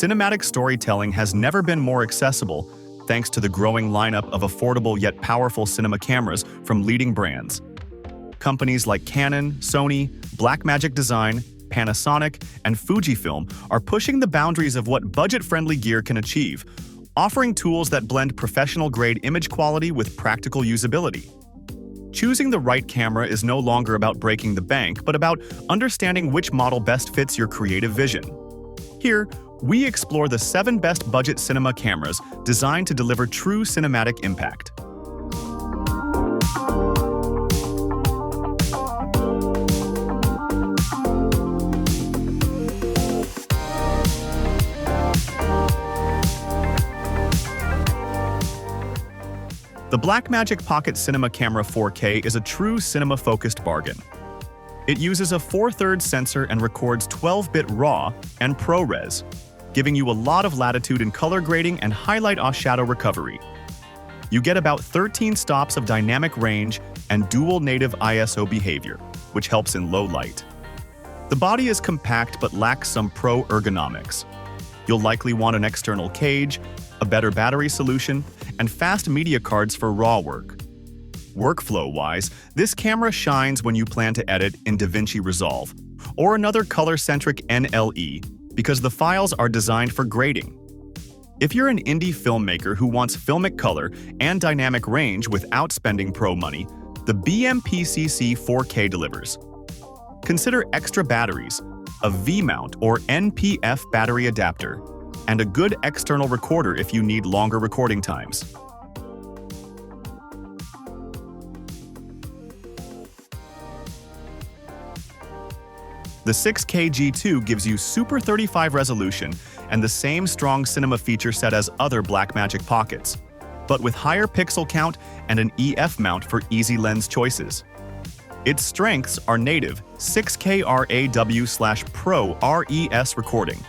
cinematic storytelling has never been more accessible thanks to the growing lineup of affordable yet powerful cinema cameras from leading brands. Companies like Canon, Sony, Blackmagic Design, Panasonic, and Fujifilm are pushing the boundaries of what budget-friendly gear can achieve, offering tools that blend professional-grade image quality with practical usability. Choosing the right camera is no longer about breaking the bank, but about understanding which model best fits your creative vision. Here, we explore the 7 best budget cinema cameras designed to deliver true cinematic impact. The Blackmagic Pocket Cinema Camera 4K is a true cinema-focused bargain. It uses a 4/3 sensor and records 12-bit RAW and ProRes, giving you a lot of latitude in color grading and highlight off-shadow recovery. You get about 13 stops of dynamic range and dual native ISO behavior, which helps in low light. The body is compact but lacks some pro ergonomics. You'll likely want an external cage, a better battery solution, and fast media cards for RAW work. Workflow-wise, this camera shines when you plan to edit in DaVinci Resolve or another color-centric NLE because the files are designed for grading. If you're an indie filmmaker who wants filmic color and dynamic range without spending pro money, the BMPCC 4K delivers. Consider extra batteries, a V-mount or NPF battery adapter, and a good external recorder if you need longer recording times. The 6K G2 gives you Super 35 resolution and the same strong cinema feature set as other Blackmagic Pockets, but with higher pixel count and an EF mount for easy lens choices. Its strengths are native 6K RAW/Pro RES recording,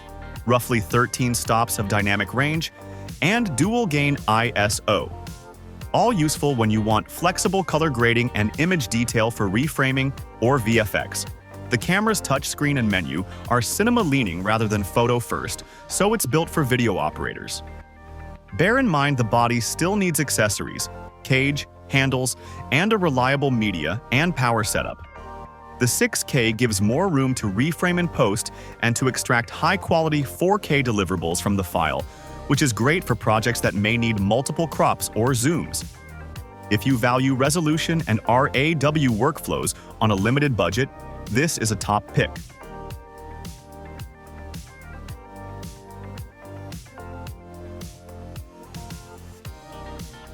roughly 13 stops of dynamic range, and dual-gain ISO. All useful when you want flexible color grading and image detail for reframing or VFX. The camera's touchscreen and menu are cinema-leaning rather than photo-first, so it's built for video operators. Bear in mind the body still needs accessories, cage, handles, and a reliable media and power setup. The 6K gives more room to reframe in post and to extract high-quality 4K deliverables from the file, which is great for projects that may need multiple crops or zooms. If you value resolution and RAW workflows on a limited budget, this is a top pick.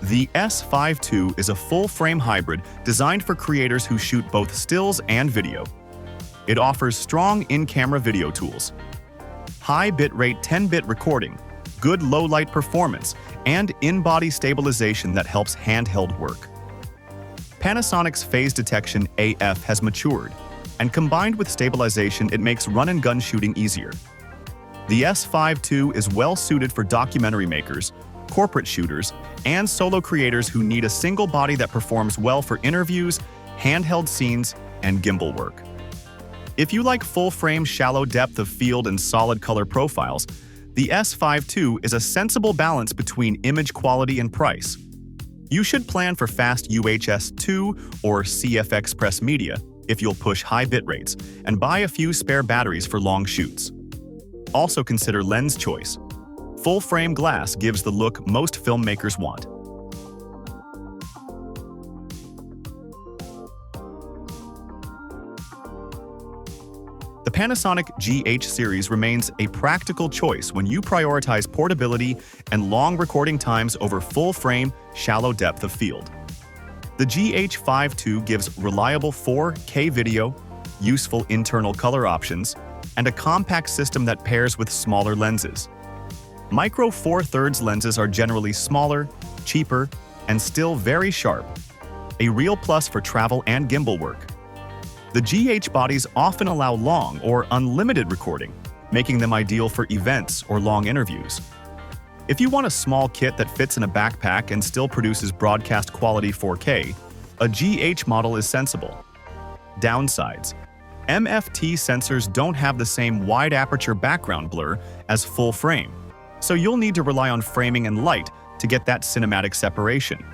The S5 II is a full-frame hybrid designed for creators who shoot both stills and video. It offers strong in-camera video tools, high bitrate 10-bit recording, good low-light performance, and in-body stabilization that helps handheld work. Panasonic's phase detection AF has matured, and combined with stabilization, it makes run-and-gun shooting easier. The S5 II is well-suited for documentary makers, corporate shooters, and solo creators who need a single body that performs well for interviews, handheld scenes, and gimbal work. If you like full-frame shallow depth of field and solid color profiles, the S5 II is a sensible balance between image quality and price. You should plan for fast UHS-2 or CFX Press media if you'll push high bit rates, and buy a few spare batteries for long shoots. Also consider lens choice. Full-frame glass gives the look most filmmakers want. The Panasonic GH series remains a practical choice when you prioritize portability and long recording times over full-frame, shallow depth of field. The GH5 II gives reliable 4K video, useful internal color options, and a compact system that pairs with smaller lenses. Micro 4/3 lenses are generally smaller, cheaper, and still very sharp, a real plus for travel and gimbal work. The GH bodies often allow long or unlimited recording, making them ideal for events or long interviews. If you want a small kit that fits in a backpack and still produces broadcast quality 4K, a GH model is sensible. Downsides: MFT sensors don't have the same wide aperture background blur as full frame, so you'll need to rely on framing and light to get that cinematic separation.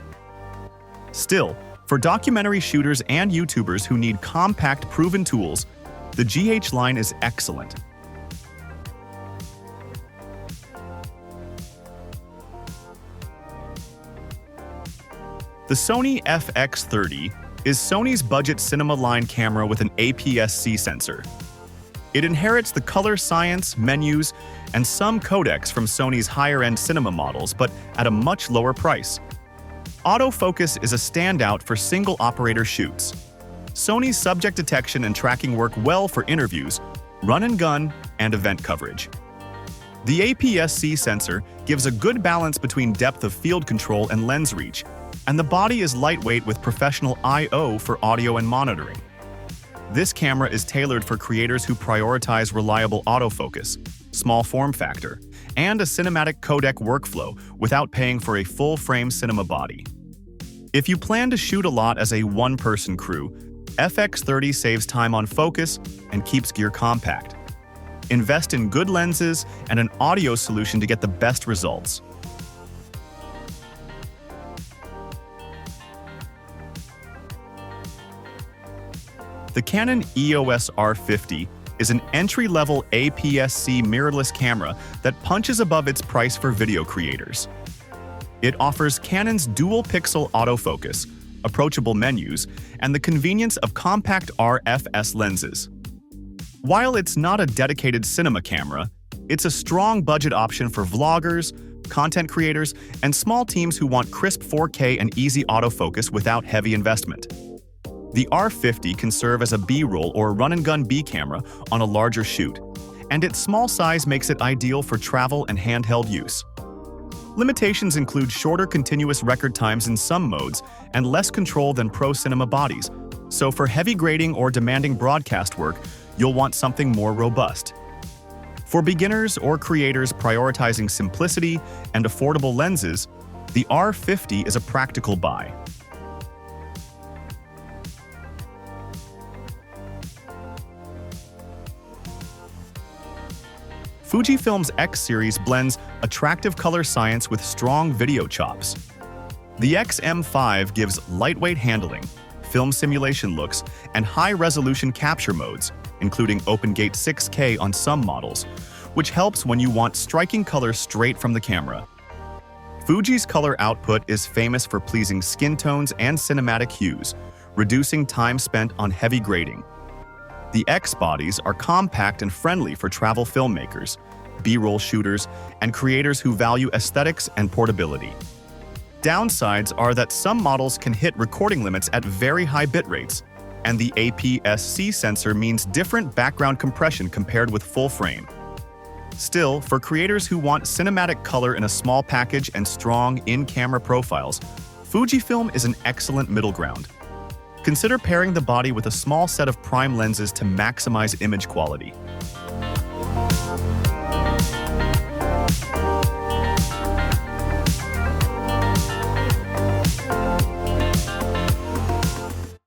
Still, for documentary shooters and YouTubers who need compact, proven tools, the GH line is excellent. The Sony FX30 is Sony's budget cinema line camera with an APS-C sensor. It inherits the color science, menus, and some codecs from Sony's higher-end cinema models, but at a much lower price. Autofocus is a standout for single-operator shoots. Sony's subject detection and tracking work well for interviews, run-and-gun, and event coverage. The APS-C sensor gives a good balance between depth of field control and lens reach, and the body is lightweight with professional I/O for audio and monitoring. This camera is tailored for creators who prioritize reliable autofocus, small form factor, and a cinematic codec workflow without paying for a full-frame cinema body. If you plan to shoot a lot as a one-person crew, FX30 saves time on focus and keeps gear compact. Invest in good lenses and an audio solution to get the best results. The Canon EOS R50 is an entry-level APS-C mirrorless camera that punches above its price for video creators. It offers Canon's dual-pixel autofocus, approachable menus, and the convenience of compact RFS lenses. While it's not a dedicated cinema camera, it's a strong budget option for vloggers, content creators, and small teams who want crisp 4K and easy autofocus without heavy investment. The R50 can serve as a B-roll or run-and-gun B camera on a larger shoot, and its small size makes it ideal for travel and handheld use. Limitations include shorter continuous record times in some modes and less control than pro cinema bodies, so for heavy grading or demanding broadcast work, you'll want something more robust. For beginners or creators prioritizing simplicity and affordable lenses, the R50 is a practical buy. Fujifilm's X series blends attractive color science with strong video chops. The XM5 gives lightweight handling, film simulation looks, and high-resolution capture modes, including OpenGate 6K on some models, which helps when you want striking color straight from the camera. Fuji's color output is famous for pleasing skin tones and cinematic hues, reducing time spent on heavy grading. The X bodies are compact and friendly for travel filmmakers, B-roll shooters, and creators who value aesthetics and portability. Downsides are that some models can hit recording limits at very high bit rates, and the APS-C sensor means different background compression compared with full frame. Still, for creators who want cinematic color in a small package and strong in-camera profiles, Fujifilm is an excellent middle ground. Consider pairing the body with a small set of prime lenses to maximize image quality.